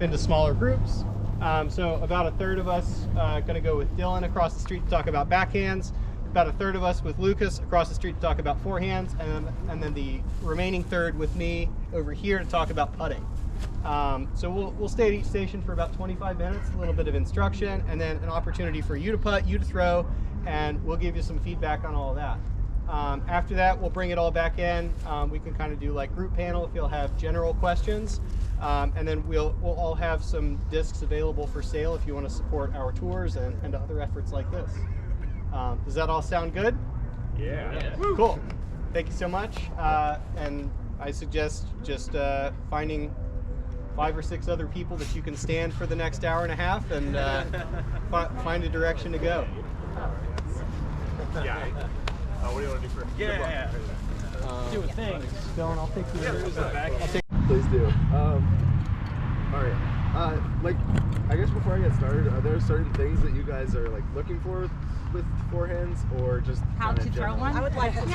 into smaller groups. So about a third of us going to go with Dylan across the street to talk about backhands. About a third of us with Lucas across the street to talk about forehands, and then the remaining third with me over here to talk about putting. So we'll stay at each station for about 25 minutes, a little bit of instruction, and then an opportunity for you to putt, you to throw, and we'll give you some feedback on all of that. After that, we'll bring it all back in. We can kind of do like group panel if you'll have general questions, and then we'll all have some discs available for sale if you want to support our tours and other efforts like this. Does that all sound good? Yeah. Cool. Thank you so much. And I suggest just finding 5 or 6 other people that you can stand for the next hour and a half and find a direction to go. Yeah. What do you want to do first? Yeah. Do a thing. Dylan, I'll take you. Please do. All right. Like, I guess before I get started, are there certain things that you guys are like looking for with forehands, or just how to throw one? I would like to.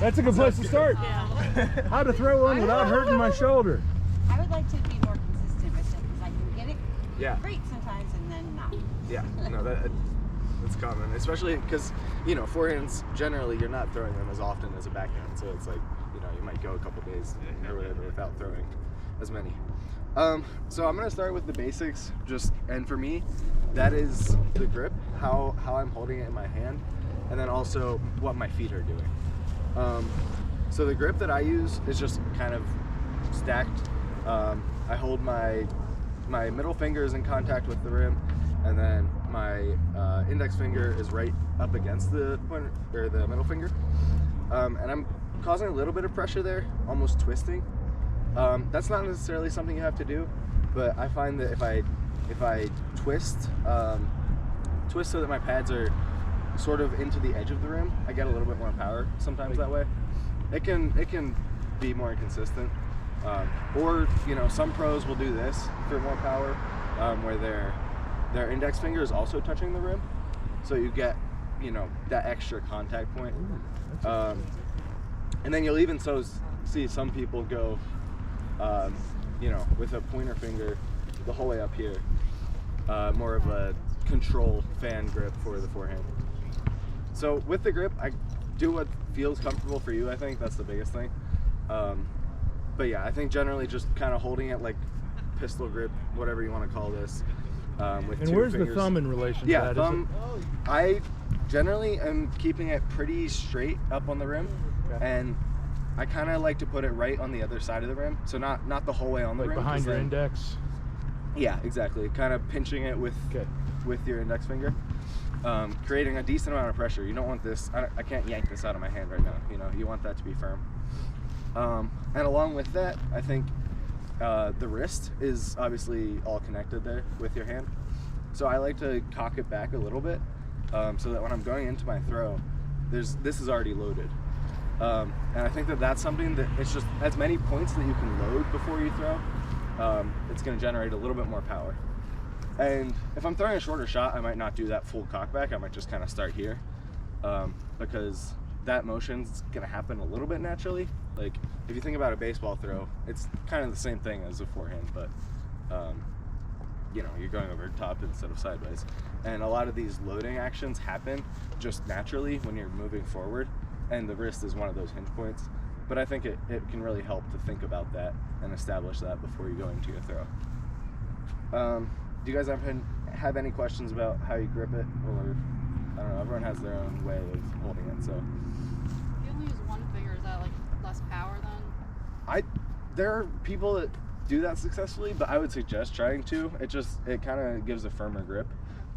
That's a good place to start. Yeah. How to throw one without hurting my shoulder. I would like to be more consistent with it because I can get it great sometimes and then not. Yeah, no, that's common, especially because, you know, forehands, generally you're not throwing them as often as a backhand, so it's like, you know, you might go a couple days or whatever without throwing as many. So I'm gonna start with the basics, and for me, that is the grip, how I'm holding it in my hand, and then also what my feet are doing. So the grip that I use is just kind of stacked. I hold my middle finger is in contact with the rim, and then my index finger is right up against the pointer, or the middle finger, and I'm causing a little bit of pressure there, almost twisting. That's not necessarily something you have to do, but I find that if I twist so that my pads are sort of into the edge of the rim, I get a little bit more power sometimes that way. It can be more consistent, or, you know, some pros will do this for more power, where their index finger is also touching the rim, so you get, you know, that extra contact point. And then you'll even see some people go, you know, with a pointer finger the whole way up here, more of a control fan grip for the forehand. So with the grip, I do what feels comfortable for you. I think that's the biggest thing. But yeah, I think generally just kind of holding it like pistol grip, whatever you want to call this, with And two where's fingers. the thumb in relation to Yeah, that? thumb. I generally am keeping it pretty straight up on the rim, and I kind of like to put it right on the other side of the rim, so not the whole way on the Like rim. behind your index? Yeah, exactly. Kind of pinching it with your index finger, creating a decent amount of pressure. You don't want this. I can't yank this out of my hand right now. You know, you want that to be firm. And along with that, I think the wrist is obviously all connected there with your hand. So I like to cock it back a little bit, so that when I'm going into my throw, this is already loaded. And I think that's something that it's just as many points that you can load before you throw, it's going to generate a little bit more power. And if I'm throwing a shorter shot, I might not do that full cock back. I might just kind of start here, because that motion's going to happen a little bit naturally. Like if you think about a baseball throw, it's kind of the same thing as a forehand, but you know, you're going over top instead of sideways. And a lot of these loading actions happen just naturally when you're moving forward, and the wrist is one of those hinge points. But I think it can really help to think about that and establish that before you go into your throw. Do you guys have any questions about how you grip it? Or, I don't know, everyone has their own way of holding it, so. If you only use one finger, is that like less power then? There are people that do that successfully, but I would suggest trying to. It kind of gives a firmer grip.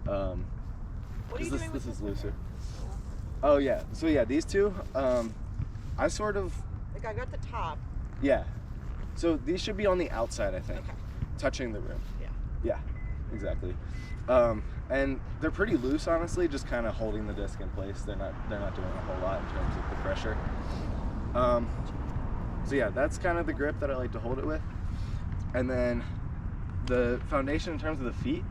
What are you doing with this is looser. Oh yeah, so yeah, these two, I sort of, like, I got the top. Yeah, so these should be on the outside, I think, touching the rim. Yeah, exactly. And they're pretty loose, honestly, just kind of holding the disc in place. They're not doing a whole lot in terms of the pressure. So yeah, that's kind of the grip that I like to hold it with. And then the foundation in terms of the feet,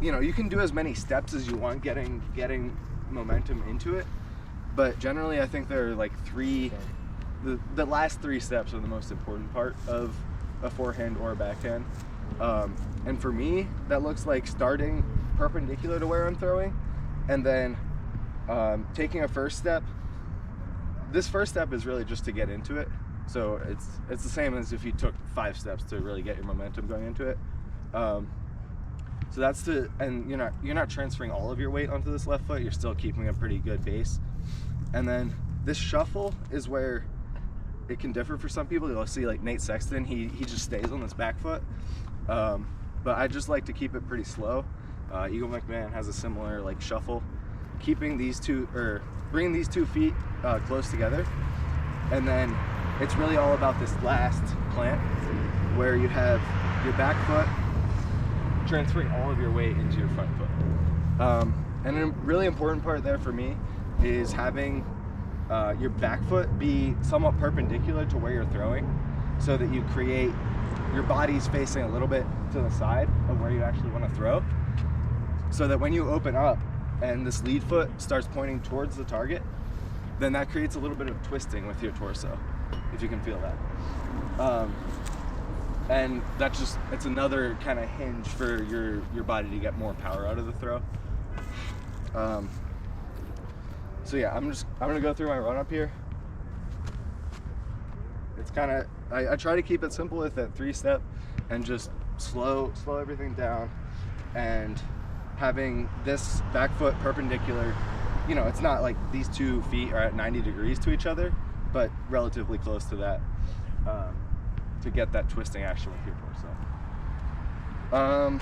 you know, you can do as many steps as you want getting momentum into it, but generally I think there are like three the last 3 steps are the most important part of a forehand or a backhand. And for me, that looks like starting perpendicular to where I'm throwing, and then taking a first step. This first step is really just to get into it. So it's the same as if you took 5 steps to really get your momentum going into it. So that's and you're not transferring all of your weight onto this left foot. You're still keeping a pretty good base. And then this shuffle is where it can differ for some people. You'll see like Nate Sexton, he just stays on this back foot. But I just like to keep it pretty slow. Eagle McMahon has a similar like shuffle, keeping bringing these 2 feet close together. And then it's really all about this last plant where you have your back foot transferring all of your weight into your front foot. And a really important part there for me is having your back foot be somewhat perpendicular to where you're throwing, so that you create your body's facing a little bit to the side of where you actually want to throw, so that when you open up and this lead foot starts pointing towards the target, then that creates a little bit of twisting with your torso, if you can feel that. And it's another kind of hinge for your body to get more power out of the throw. So yeah, I'm gonna go through my run up here. It's kind of, I try to keep it simple with that 3 step and just slow everything down, and having this back foot perpendicular. It's not like these 2 feet are at 90 degrees to each other, but relatively close to that, to get that twisting action with your torso.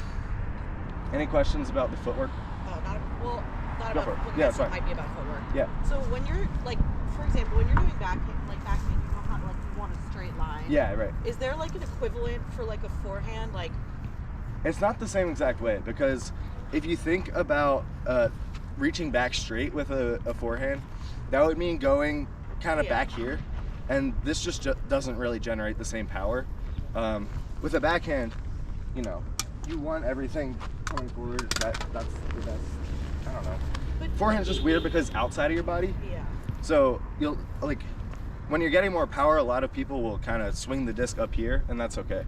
Any questions about the footwork? Oh, not Go about for it. footwork. Yeah, It it's fine. might be about footwork. Yeah. So when you're like, for example, when you're doing backhand, you know how like you want a straight line. Yeah, right. Is there like an equivalent for like a forehand? Like, It's not the same exact way, because if you think about reaching back straight with a forehand, that would mean going kind of back here, and this just doesn't really generate the same power. With a backhand, you want everything coming forward. That's the best. I don't know. but Forehand's just weird because outside of your body. Yeah. So you'll like when you're getting more power, a lot of people will kind of swing the disc up here, and that's okay.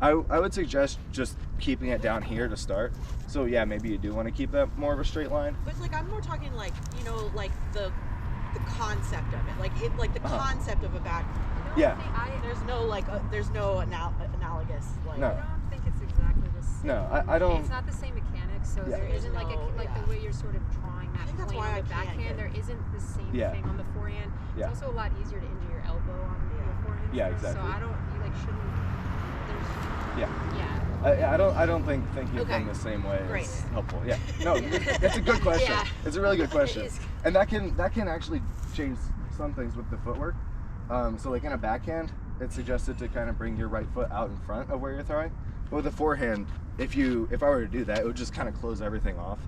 I would suggest just keeping it down here to start. So yeah, maybe you do want to keep that more of a straight line. But like I'm more talking like like the concept of it, like the concept of a back. Yeah. There's no analogous like. No. I don't think it's exactly the same. No, I don't. It's not the same mechanics, so Yeah. there isn't like Yeah. the way you're sort of drawing that I think that's plane why on I the can't backhand. get- There isn't the same Yeah. thing on the forehand. Yeah. It's also a lot easier to injure your elbow on your forehand. Yeah, throw, exactly. So I don't, you like shouldn't. Yeah. Yeah. I don't think thinking Okay. in the same way Great. is helpful. Yeah. No, it's a good question. Yeah. It's a really good question, It is. and that can actually change some things with the footwork. So like in a backhand, it's suggested to kind of bring your right foot out in front of where you're throwing. But with a forehand, if I were to do that, it would just kind of close everything off.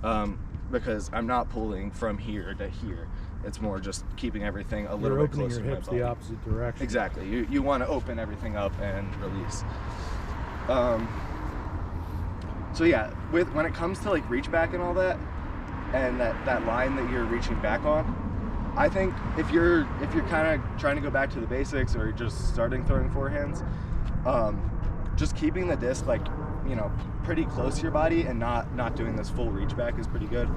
Yeah. Because I'm not pulling from here to here. It's more just keeping everything a little You're bit opening closer your to hips my body. the opposite direction. Exactly. You want to open everything up and release. So yeah, when it comes to like reach back and all that, and that line that you're reaching back on, I think if you're kind of trying to go back to the basics, or you're just starting throwing forehands, just keeping the disc like pretty close to your body and not doing this full reach back is pretty good.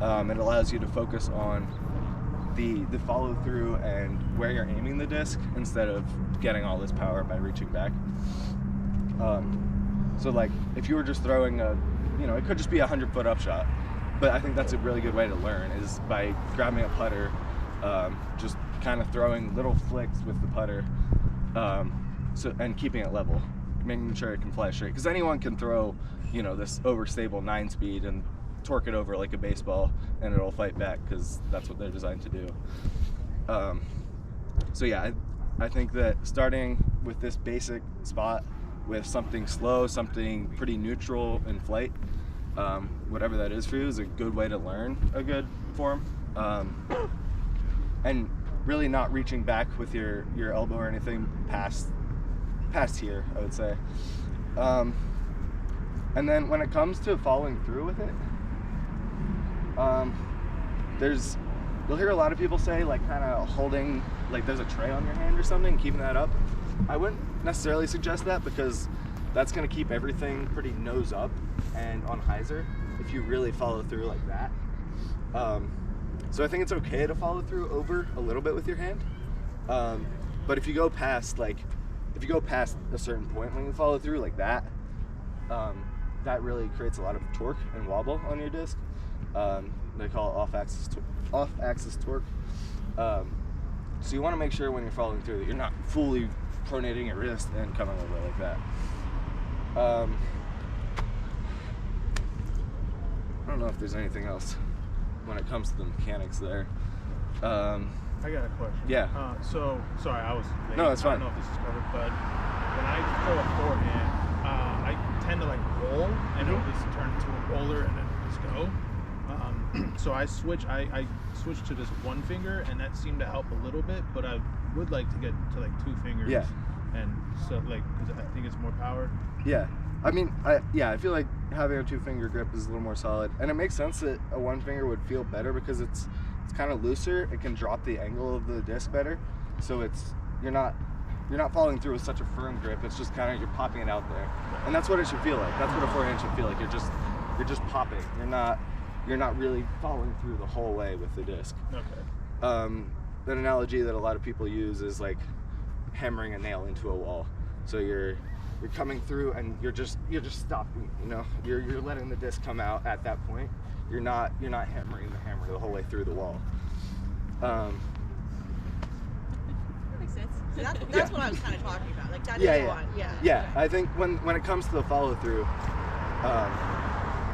It allows you to focus on the follow through and where you're aiming the disc instead of getting all this power by reaching back. So like if you were just throwing it could just be 100-foot upshot, but I think that's a really good way to learn is by grabbing a putter, just kind of throwing little flicks with the putter, and keeping it level, making sure it can fly straight. Because anyone can throw, this overstable 9-speed and torque it over like a baseball, and it'll fight back because that's what they're designed to do. So yeah, I think that starting with this basic spot with something slow, something pretty neutral in flight, whatever that is for you, is a good way to learn a good form. And really not reaching back with your elbow or anything past here, I would say. And then when it comes to following through with it, there's you'll hear a lot of people say like kind of holding, like there's a tray on your hand or something, keeping that up. I wouldn't necessarily suggest that because that's going to keep everything pretty nose up and on hyzer if you really follow through like that. So I think it's okay to follow through over a little bit with your hand. But if you go past a certain point when you follow through like that, that really creates a lot of torque and wobble on your disc. They call it off-axis torque. So you want to make sure when you're following through that you're not fully pronating your wrist and coming over like that. I don't know if there's anything else when it comes to the mechanics there. I got a question. Yeah. So, sorry, I was late. No, it's fine. I don't know if this is covered, but when I throw a forehand, I tend to like roll, and it'll just turn into a roller and then just go. So I switched to just one finger, and that seemed to help a little bit, but I would like to get to like 2 fingers. Yeah. And so like, because I think it's more power. Yeah. I mean, I feel like having a 2-finger grip is a little more solid, and it makes sense that a 1-finger would feel better because it's kind of looser. It can drop the angle of the disc better, so you're not following through with such a firm grip. It's just kind of, you're popping it out there, and that's what it should feel like. That's what a forehand should feel like. You're just popping. You're not really following through the whole way with the disc. Okay. An analogy that a lot of people use is like hammering a nail into a wall. So you're coming through and you're just stopping, you know, you're letting the disc come out at that point. You're not hammering the hammer the whole way through the wall. That makes sense. So that's what I was kind of talking about. Like that Yeah, is yeah. one. Yeah. Yeah, I think when it comes to the follow through,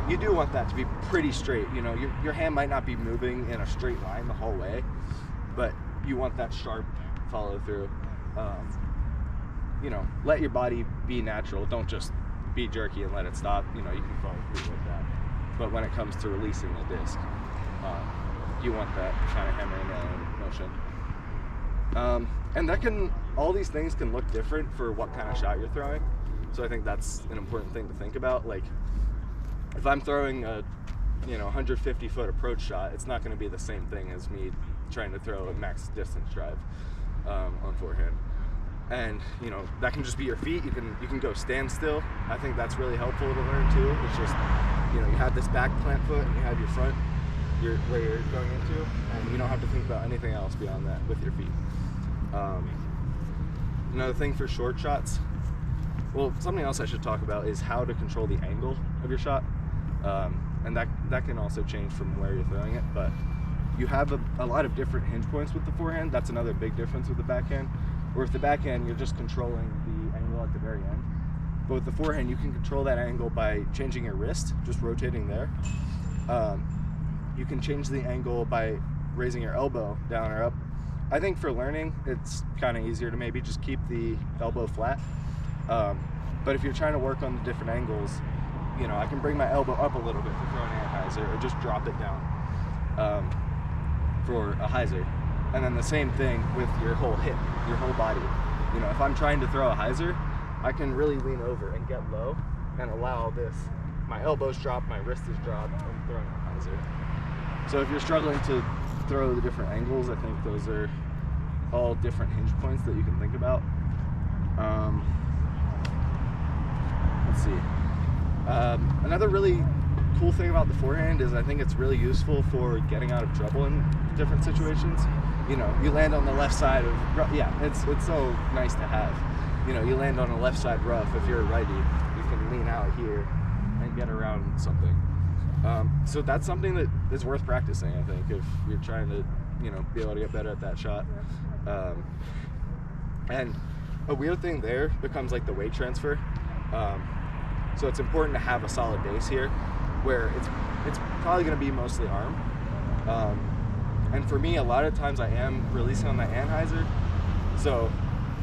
you do want that to be pretty straight. You know, your hand might not be moving in a straight line the whole way, but you want that sharp follow through. You know, let your body be natural. Don't just be jerky and let it stop. You know, you can follow through like that. But when it comes to releasing the disc, you want that kind of hammering motion. And all these things can look different for what kind of shot you're throwing. So I think that's an important thing to think about. Like, if I'm throwing a 150-foot approach shot, it's not going to be the same thing as me trying to throw a max distance drive on forehand. And you know, that can just be your feet. You can go standstill. I think that's really helpful to learn too. It's just, you know, you have this back plant foot and you have your front, where you're going into, and you don't have to think about anything else beyond that with your feet. Another thing for short shots, well, something else I should talk about is how to control the angle of your shot, and that can also change from where you're throwing it. But you have a lot of different hinge points with the forehand. That's another big difference with the backhand. Or with the backhand, you're just controlling the angle at the very end. But with the forehand, you can control that angle by changing your wrist, just rotating there. You can change the angle by raising your elbow down or up. I think for learning, it's kind of easier to maybe just keep the elbow flat. But if you're trying to work on the different angles, you know, I can bring my elbow up a little bit for throwing an hyzer, or just drop it down for a hyzer. And then the same thing with your whole hip, your whole body. You know, if I'm trying to throw a hyzer, I can really lean over and get low and allow this, my elbows drop, my wrist is dropped, and throwing a hyzer. So if you're struggling to throw the different angles, I think those are all different hinge points that you can think about. Let's see. Another really cool thing about the forehand is I think it's really useful for getting out of trouble in different situations. You know, you land on the left side of, it's so nice to have. You know, you land on a left side rough. If you're a righty, you can lean out here and get around something. So that's something that is worth practicing, I think, if you're trying to, you know, be able to get better at that shot. And a weird thing there becomes like the weight transfer. So it's important to have a solid base here, where it's probably going to be mostly arm. And for me, a lot of times I am releasing on my anhyzer. So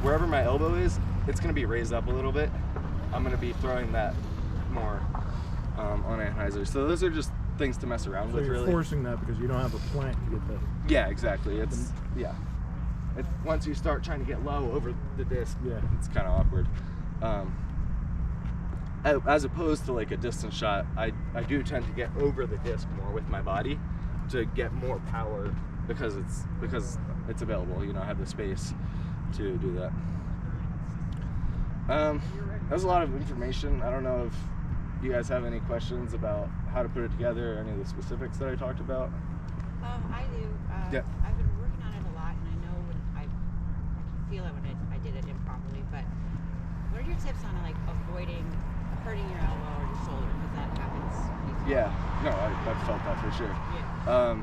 wherever my elbow is, it's going to be raised up a little bit. I'm going to be throwing that more on anhyzer. So those are just things to mess around with, you're really. Forcing that because you don't have a plant to get that. Yeah, exactly. Once you start trying to get low over the disc, it's kind of awkward. As opposed to like a distance shot, I do tend to get over the disc more with my body to get more power because it's available. You know, I have the space to do that. That was a lot of information. I don't know if you guys have any questions about how to put it together or any of the specifics that I talked about. I do. Yeah. I've been working on it a lot, and I know when I can feel it when I did it improperly. But what are your tips on like avoiding hurting your elbow or your shoulder, because that happens? Yeah, no, I've felt that for sure. Yeah.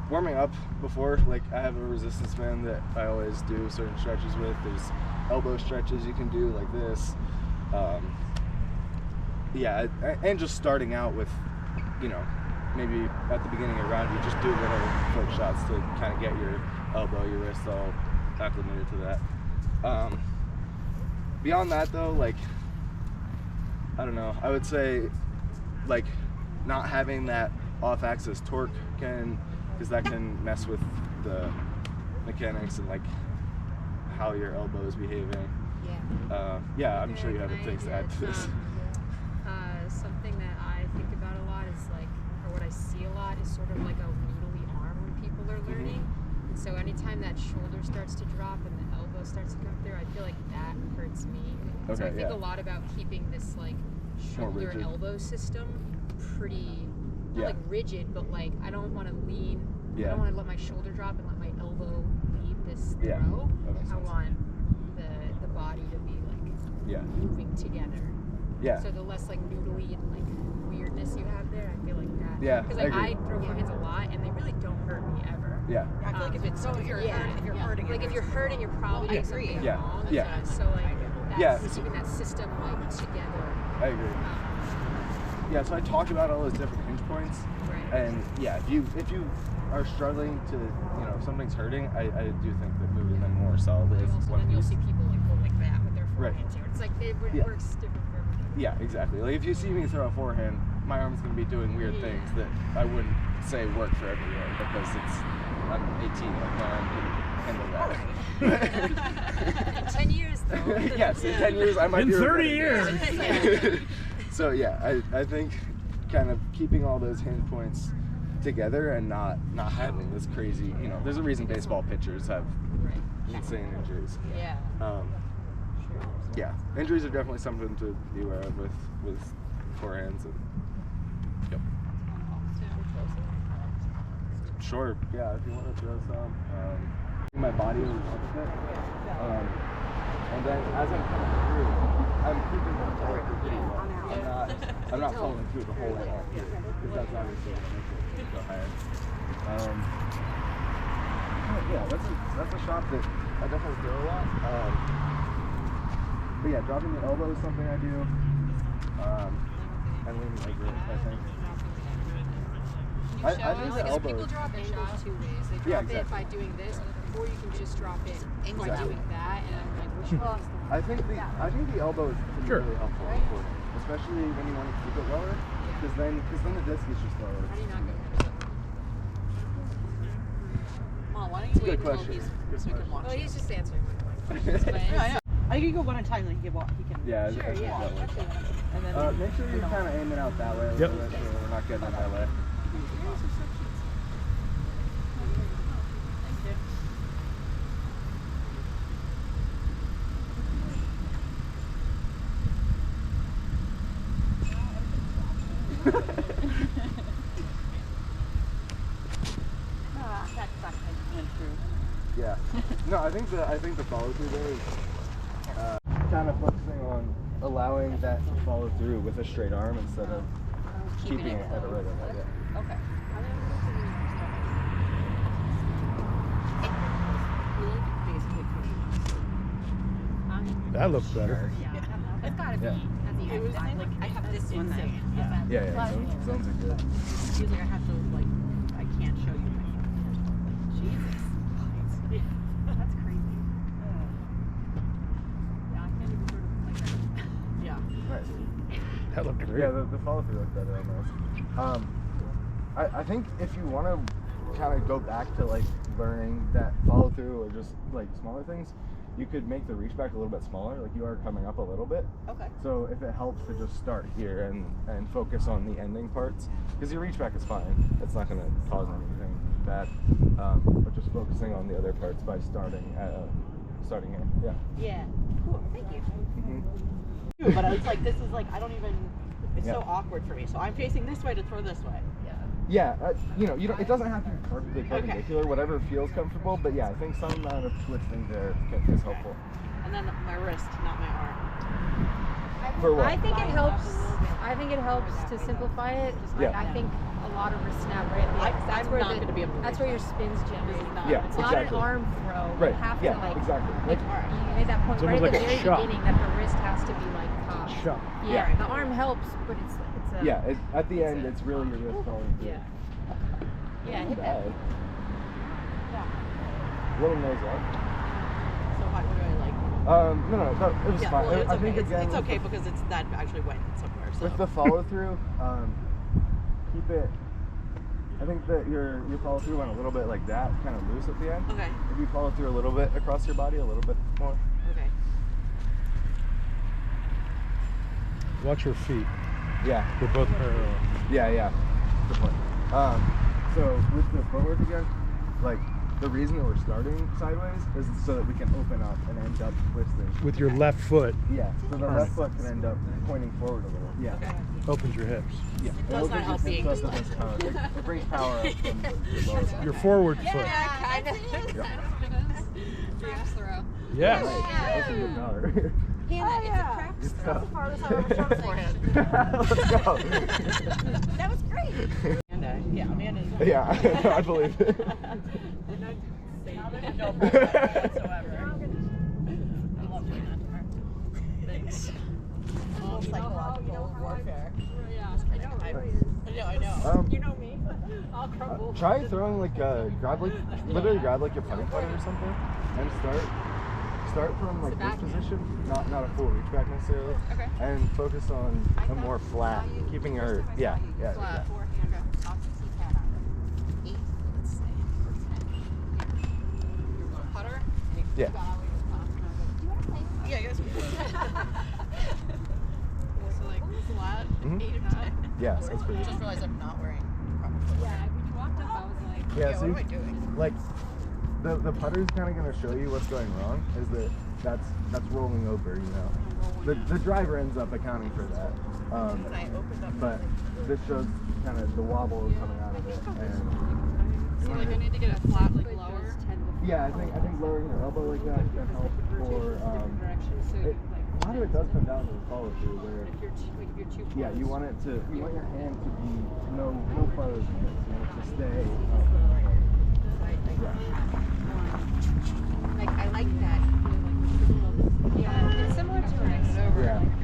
Warming up before, like I have a resistance band that I always do certain stretches with. There's elbow stretches you can do like this. Yeah, and just starting out with, you know, maybe at the beginning of a round, you just do little foot shots to kind of get your elbow, your wrist all acclimated to that. Beyond that though, like, I don't know, I would say like not having that off-axis torque because that can mess with the mechanics and like how your elbow is behaving. Yeah, I'm sure you have things to add to this. Something that I think about a lot is like, or what I see a lot is sort of like a noodly arm when people are learning. And so anytime that shoulder starts to drop and the elbow starts to come through, I feel like that hurts me. So I think a lot about keeping this like shoulder elbow system pretty, not like rigid, but like I don't want to lean. I don't want to let my shoulder drop and let my elbow lead this throw. I want the body to be like moving together. Yeah. So the less like noodly and like weirdness you have there, I feel like that. Yeah. Because like I throw forehands a lot and they really don't hurt me ever. Yeah. I feel like if it's if you're hurting, like if you're hurting, you're probably doing something wrong. Yeah. So like that's keeping that system like together. I agree. Yeah. So I talked about all those different hinge points, and yeah, if you are struggling to, you know, if something's hurting, I do think that moving them more solidly is one then piece. you'll see people like go like that with their forehands here. It's like it works different for everybody. Yeah, exactly. Like if you see me throw a forehand, my arm's gonna be doing weird things that I wouldn't say work for everyone because I'm 18. Like my arm can handle that. In 10 years though. Yes, in 10 years I might in be 30 years. So yeah, I think kind of keeping all those hinge points together and not having this crazy, you know, there's a reason baseball pitchers have insane injuries. Yeah, injuries are definitely something to be aware of with forehands. And, Sure, yeah, if you want to throw some. My body was up a bit. And then as I'm coming through, I'm keeping the forward pretty low. I'm not following through the whole way up here, because that's obviously what makes it go higher. Yeah, that's a shot that I definitely throw a lot. But yeah, dropping the elbow is something I do. And leaning over it, I think. I think the elbow. People drop angles two ways. They drop it by doing this, or you can just drop it by doing that. And I'm like, which one is the I think the elbow is really helpful, especially when you want to keep it lower, because then the disc is just lower. How do you not go? Mom, why don't you wait until question. so we can watch? Well, he's just answering my question. Yeah. I can go one at a time, and he can. Yeah, Sure, yeah. And then make sure you're kind of aiming out that way a little bit, so we're not getting in that way. that sucked. I went through. Yeah. No, I think the follow through there is kind of focusing on allowing that to follow through with a straight arm instead of keeping it at a right angle. Yeah. Okay. That looks better. It's gotta be. It was like I have this one that. Yeah. Zones are good. He was like, I have to I can't show you. Jesus. That's crazy. Yeah, I can't even sort of like that. Yeah. Nice. That looked great. Yeah, the follow through looked better almost. I think if you want to kind of go back to like learning that follow through or just like smaller things, you could make the reach back a little bit smaller. Like you are coming up a little bit. Okay. So if it helps to just start here and focus on the ending parts, because your reach back is fine. It's not going to cause anything. bad. But just focusing on the other parts by starting here. Yeah. Yeah. Cool. Thank you. Mm-hmm. But it's like, this is like, I don't even, it's Yeah. so awkward for me. So I'm facing this way to throw this way. Yeah, you know, it doesn't have to be perfectly perpendicular, whatever feels comfortable, but yeah, I think some amount of twisting there is helpful. And then my wrist, not my arm. For what? I think it helps. I think it helps to simplify it. Yeah. I think a lot of wrist snap right at the end. That's I'm where not going to be able to that's reach where your spin's generated. Yeah, It's not exactly. an arm throw. Right. You have Yeah, to like. exactly. Like you made that point It's right at almost the like a very shot. beginning that the wrist has to be like cocked. Shot. Yeah, the arm helps, but it's a. Yeah, at the end, it's really your wrist falling through. Yeah. Yeah, Not hit that. bad. Little nose up. So what do I like? No, it was Yeah, fine. well, it's I okay. think again, It's with okay the- because that actually went somewhere. So. with the follow through, keep it. I think that your follow through went a little bit like that, kind of loose at the end. Okay. If you follow through a little bit across your body, a little bit more. Okay. Watch your feet. Yeah. They're both parallel. Yeah. Good point. So with the footwork again, like the reason that we're starting sideways is so that we can open up and end up twisting. With your left foot, Yeah. So the left foot can end up pointing forward a little. Yeah. Okay. opens your hips. Yeah. Does not help being It brings power up from the lower back. Your forward foot. kind of. Traps throw. Yes. That's a good power. Hannah, it's a crack Good throw. stuff. Farthest I've ever shot forehand. Let's go. That was great. Amanda's. Yeah, I believe it. No problem whatsoever. I love doing that to her. Thanks. Psychological warfare. Yeah. I know. You know me. I'll crumble. Try throwing literally grab like your putting putter or something, and start from like this position, not a full reach back necessarily, Okay. and focus on a more flat, keeping your Flat. Putter? yeah. Yeah, yes. So like flat. Mhm. 8 of 10. Yeah, that's pretty I good. just realized I'm not wearing proper footwear. Yeah, when you walked up, I was like, Yeah, What so am I doing? like the putter's kind of going to show you what's going wrong. Is that's rolling over, you know. The driver ends up accounting for that. When I opened up But this shows kind of the wobble coming out of it, and so like I need to get a flat like lower. yeah, I think lowering your elbow like that can help for a lot of it does come down to the follow through where yeah, you want your hand to be no farther than this. You want it to stay up. Like, I like that. Yeah, it's similar to an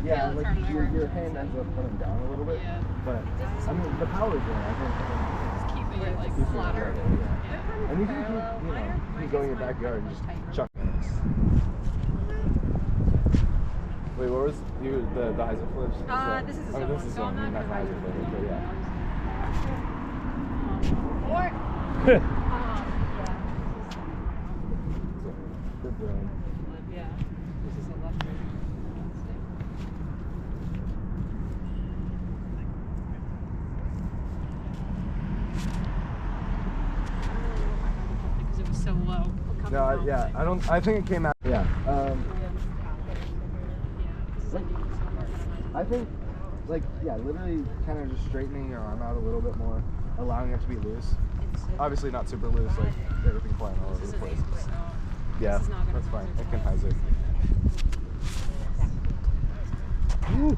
Yeah, like turn it over. your hand ends up coming down a little bit, Yeah. but I mean the power's there. I think Just keeping it like keeps it flatter. right, yeah. And you can keep, you can go in your backyard and just chuck minutes. Wait, what was the Heiser flips? This is a I mean, this zone, is so I'm zone, not not gonna Heiser flips, but yeah. Good zone. Yeah. This is a left because it was so low. No, yeah, I think it came out. Yeah. I think, like, yeah, literally kind of just straightening your arm out a little bit more, allowing it to be loose. Obviously not super loose, like everything flying all over the place. Yeah, that's fine. I can Heiser. Woo.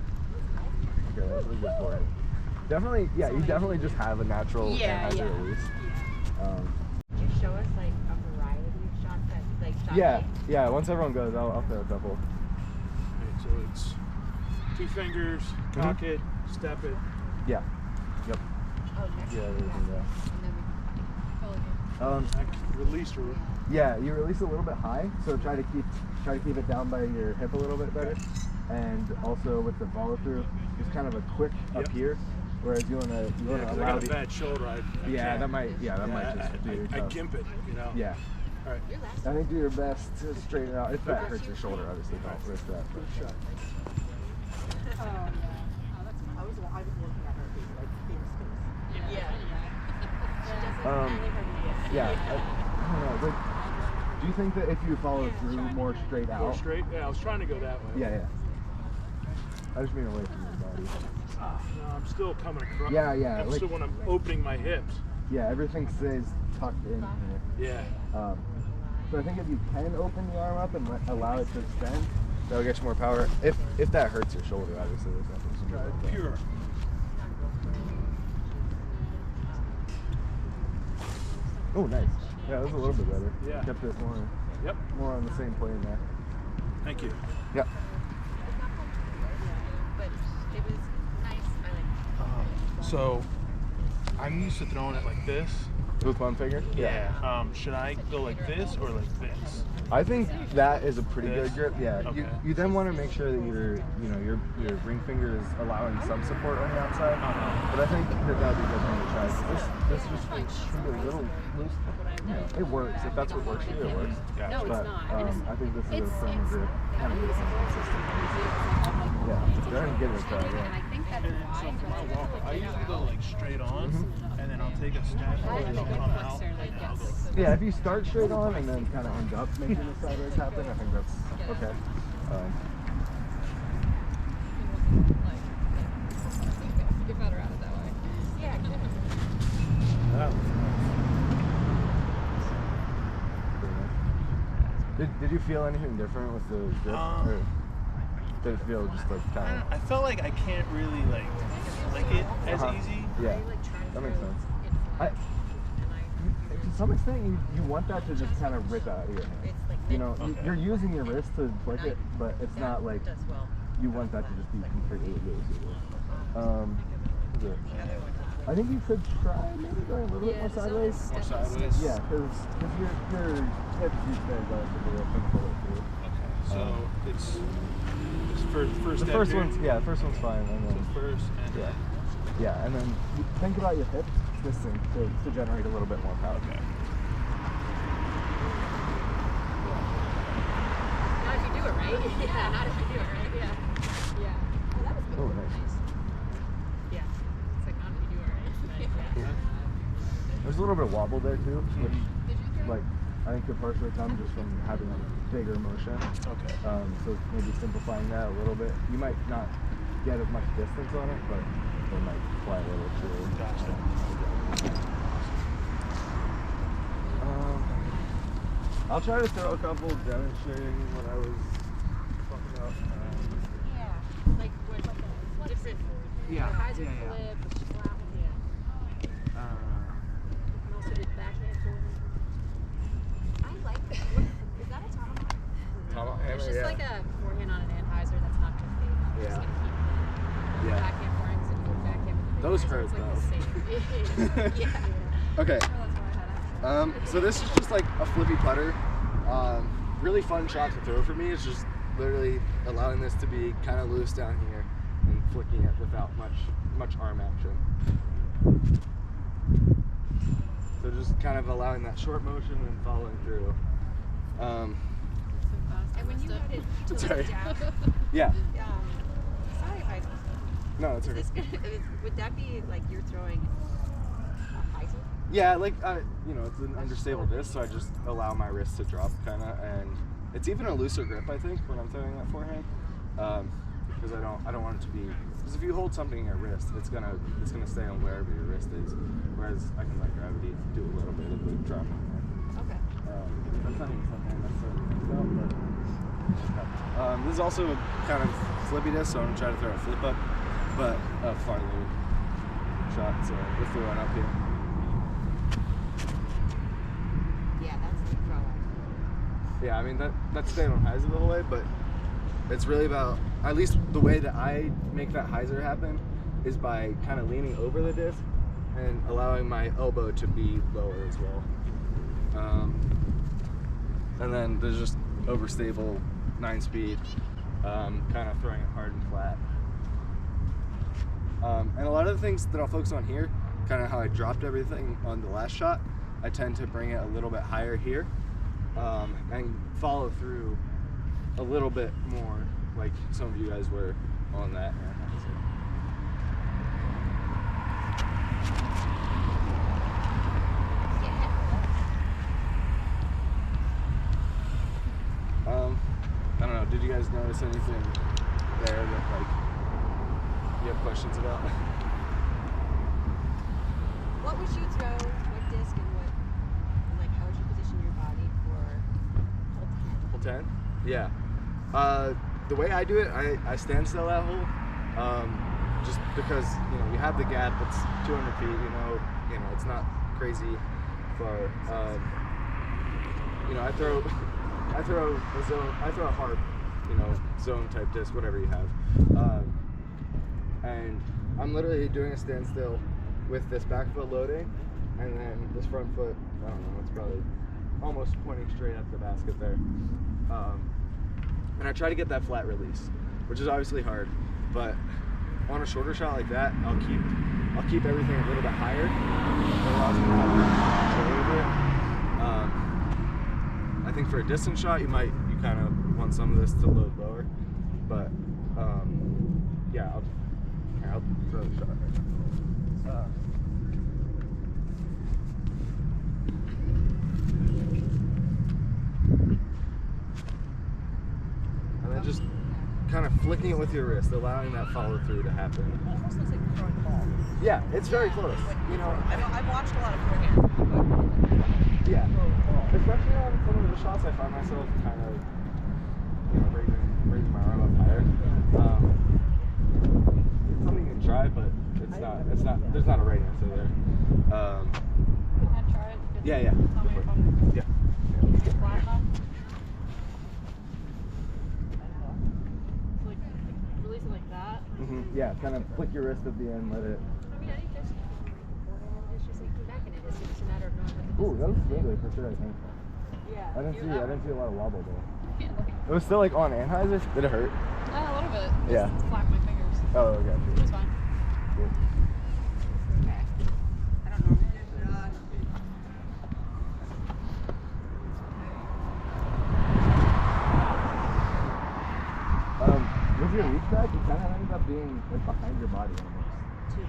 Okay, that's really good for it. Definitely, yeah, you definitely just have a natural Heiser release. Could you show us like a variety of shots that like shots? Yeah. Once everyone goes, I'll throw a couple. So it's 2 fingers, cock it, step it. Yeah. Yep. Oh, next Yeah. one, Everything, yeah. Release or Yeah, you release a little bit high, so try to keep it down by your hip a little bit better, and also with the follow through, just kind of a quick up here, whereas you wanna I allow got a the bad shoulder. I yeah can't. that might just be I tough. gimp it, you know. Yeah, All right. I think do your best to straighten it out. If that hurts your shoulder, obviously don't risk that. But. Shot. I was looking at her being like, being space. Yeah. Um, Yeah, I don't know. Like, do you think that if you follow through more straight out? More straight? Yeah, I was trying to go that way. Yeah. I just mean away from your body. No, I'm still coming across. Yeah. I'm Like, still when I'm opening my hips. yeah, everything stays tucked in here. Yeah. So I think if you can open the arm up and allow it to extend, that'll get you more power. If that hurts your shoulder, obviously, there's nothing to do with that. Pure. Oh, nice. Yeah, that was a little bit better. Yeah. Kept it more on the same plane there. Thank you. Yep. But it was nice. I like. So, I'm used to throwing it like this. With one finger? Should I go like this or like this? I think that is a pretty This? good grip. Yeah. Okay. You then want to make sure that your ring finger is allowing some support on the outside. But I think that would be a good thing to try. This just should be a little loose. You know, it works. If that's what works for you, it works. Gotcha. No, it's But not. And it's, I think this is a firm it's grip. I think the support system is like, Yeah. Go ahead and give it a try. and Yeah. I think that's So why. for my walk, I usually go like straight on, and then I'll take a step, and I'll come out, and I'll go. Yeah, if you start straight on and then kind of end up making the sideways happen, I think that's okay. Get better at it that way. Yeah. Did you feel anything different with the grip? Or did it feel just like kind of? I felt like I can't really like it as easy. Yeah, that makes sense. To some extent, you want that to just kind of rip out of your hand. It's like You know, you're using your wrist to flick it, but it's not like does well. you want that to just be completely loose. Good. I think you could try maybe going a little bit more sideways. More sideways. Yeah, because your hips do stay relatively open the whole way through. Okay. So it's first. The step first here. one's the first one's fine, and then So first and yeah, yeah, and then you think about your hips twisting to generate a little bit more power. Okay. Not if you do it right. Yeah, not if you do it right. Yeah. Yeah. Oh, that was good. Oh, nice. Yeah. It's like not if you do it right. Yeah. There's a little bit of wobble there too, which like I think could partially come just from having a bigger motion. Okay. So maybe simplifying that a little bit. You might not get as much distance on it, but it might fly a little true. Gotcha. I'll try to throw a couple demonstrating what I was talking about. Yeah. Like what different. Yeah. Highs with flip, slap. Yeah. You can also do backhand forward. I like that. Is that a tomahawk? Tomahawk It's hammer, just yeah. like a forehand on an Anheuser that's not too big. Yeah. Just gonna keep Yeah. backhand forehands and your backhand with the Those Anheuser, hurt, it's like the same. Yeah. Okay. So this is just like a flippy putter. Really fun shot to throw for me. It's just literally allowing this to be kind of loose down here and flicking it without much arm action. So just kind of allowing that short motion and following through. And when you had it to Sorry. look down, Yeah. sorry if I. No, it's okay. Would that be like you're throwing a hyzer? Yeah, like it's an understable disc, so I just allow my wrist to drop kind of, and it's even a looser grip I think when I'm throwing that forehand, because I don't want it to be. Because if you hold something in your wrist, it's gonna stay on wherever your wrist is, whereas I can let gravity do a little bit of the drop on there. Okay. That's not even something I necessarily think about, but this is also a kind of flippy disc, so I'm gonna try to throw a flip up, but a far low shot. So let's throw one up here. Yeah, that's the pro. Yeah, I mean that's staying on hyzer the whole way, but it's really about, at least the way that I make that hyzer happen is by kind of leaning over the disc and allowing my elbow to be lower as well. And then there's just overstable 9-speed, kind of throwing it hard and flat. And a lot of the things that I'll focus on here, kind of how I dropped everything on the last shot, I tend to bring it a little bit higher here, and follow through a little bit more like some of you guys were on that. miss anything there that like you have questions about? What would you throw? What disc and what? Like, how would you position your body for hole 10? Hole 10? Yeah. The way I do it, I stand still that hole. Just because you have the gap. It's 200 feet. You know it's not crazy far. I throw a zone. I throw a harp. Zone type disc, whatever you have. And I'm literally doing a standstill with this back foot loading, and then this front foot, I don't know, it's probably almost pointing straight at the basket there. And I try to get that flat release, which is obviously hard, but on a shorter shot like that, I'll keep everything a little bit higher. It allows me to have control over it. I think for a distance shot, you kind of want some of this to load lower, but yeah, I'll throw the shot right now. And then just kind of flicking it with your wrist, allowing that follow through to happen. Almost looks like you're throwing a ball. Yeah, it's very close. I've watched a lot of forehand. Yeah, especially on some of the shots, I find myself kind of, raising my arm up higher. It's something you can try, but it's not. There's not a right answer there. Can I try it? Yeah. Tell me if I'm flat enough. So like release it like that. Yeah, kind of flick your wrist at the end, let it. I mean, I think there's it's just like come back in it. It's just a matter of knowing what the Ooh, that was distance is. Sedgley for sure. I think. Yeah. I didn't see a lot of wobble though. Yeah, look. It was still like on Anheuser. Did it hurt? A little bit. Yeah. Just slapped my fingers. Oh, okay. It was fine. Cool. Okay. I don't normally do it, but With your reach back, it kind of ends up being like behind your body almost.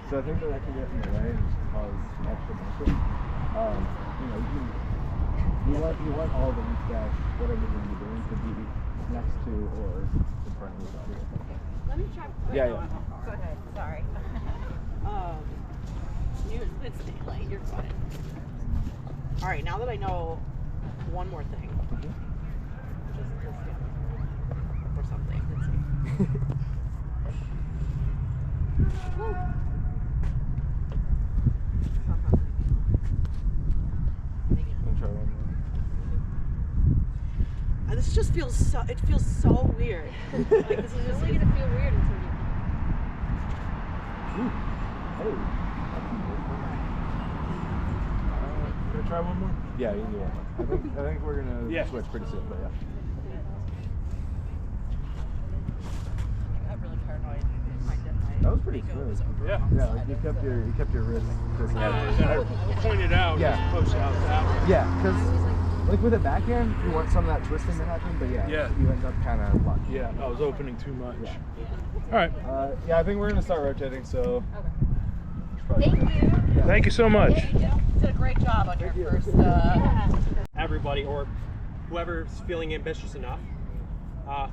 So I think that can get in the way and just cause extra motion. You want all the reach back, whatever you're doing, to be next to or in front of your body. let me try. Yeah. Go ahead. Sorry. It's daylight. You're fine. All right. Now that I know one more thing, just or something. Let's see. Woo. I'll try one more. This just feels so. It feels so weird. Like this is It's just. only gonna feel weird until you. Hey. Can I try one more? Yeah, you can do one more. I think we're gonna switch pretty soon, but yeah. I got really paranoid. That was pretty smooth. Yeah. Yeah, like you kept your wrist. I pointed out. Yeah. Push out that way. Yeah, because like with a backhand, you want some of that twisting to happen, but yeah, you end up kind of lucky. Yeah, I was opening too much. Yeah. All right. Yeah, I think we're gonna start rotating. So. Thank you. Thank you so much. You did a great job on your first. Everybody or whoever's feeling ambitious enough,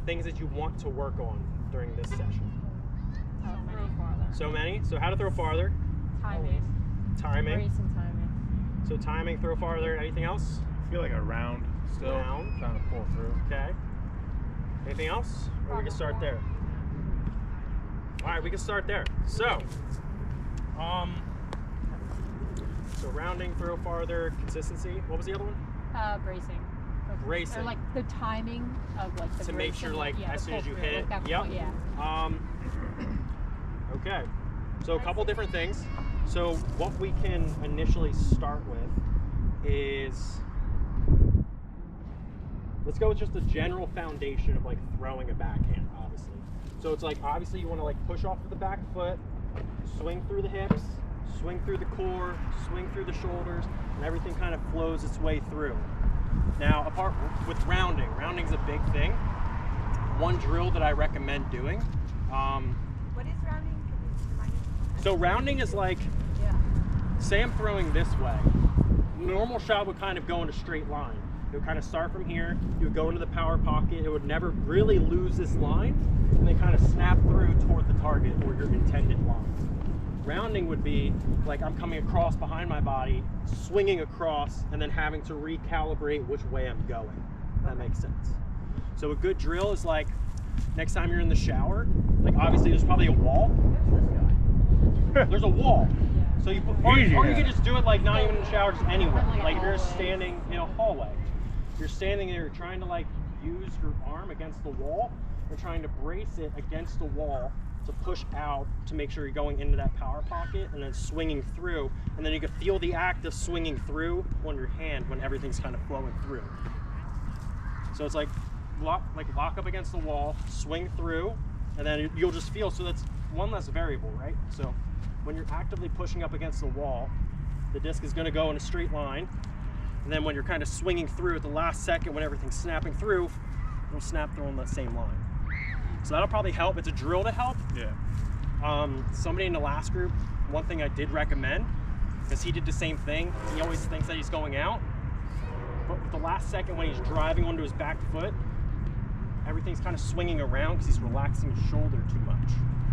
things that you want to work on during this session. Throw farther. So many. So how to throw farther? Timing. Timing. Brace and timing. So timing, throw farther. Anything else? I feel like a round still. Round. Trying to pull through. Okay. Anything else? Or we can start there. All right, we can start there. So rounding, throw farther, consistency. What was the other one? Bracing. Bracing. Or like the timing of like the To make bracing, sure, like, yeah, as the soon as you pull through, hit, like that yep. point, yeah. Okay. So a couple different things. So what we can initially start with is, let's go with just a general foundation of like throwing a backhand, obviously. So it's like, obviously you want to like push off of the back foot, swing through the hips, swing through the core, swing through the shoulders, and everything kind of flows its way through. Now, apart with rounding, rounding's a big thing. One drill that I recommend doing. What is rounding? So rounding is like, say I'm throwing this way. Normal shot would kind of go in a straight line. It would kind of start from here. You would go into the power pocket. It would never really lose this line, and then kind of snap through toward the target or your intended line. Rounding would be like I'm coming across behind my body, swinging across, and then having to recalibrate which way I'm going. That makes sense. So a good drill is like next time you're in the shower, like obviously there's probably a wall. There's a wall. So you put, or you can just do it like not even in the shower, just anywhere. Like if you're standing in a hallway, you're standing there trying to like use your arm against the wall and trying to brace it against the wall to push out to make sure you're going into that power pocket and then swinging through, and then you can feel the act of swinging through on your hand when everything's kind of flowing through. So it's like lock up against the wall, swing through, and then you'll just feel, so that's one less variable, right? So when you're actively pushing up against the wall, the disc is going to go in a straight line, and then when you're kind of swinging through at the last second when everything's snapping through, it'll snap through on that same line. So that'll probably help. It's a drill to help. Yeah. Somebody in the last group, one thing I did recommend, because he did the same thing, he always thinks that he's going out, but with the last second when he's driving onto his back foot, everything's kind of swinging around because he's relaxing his shoulder too much.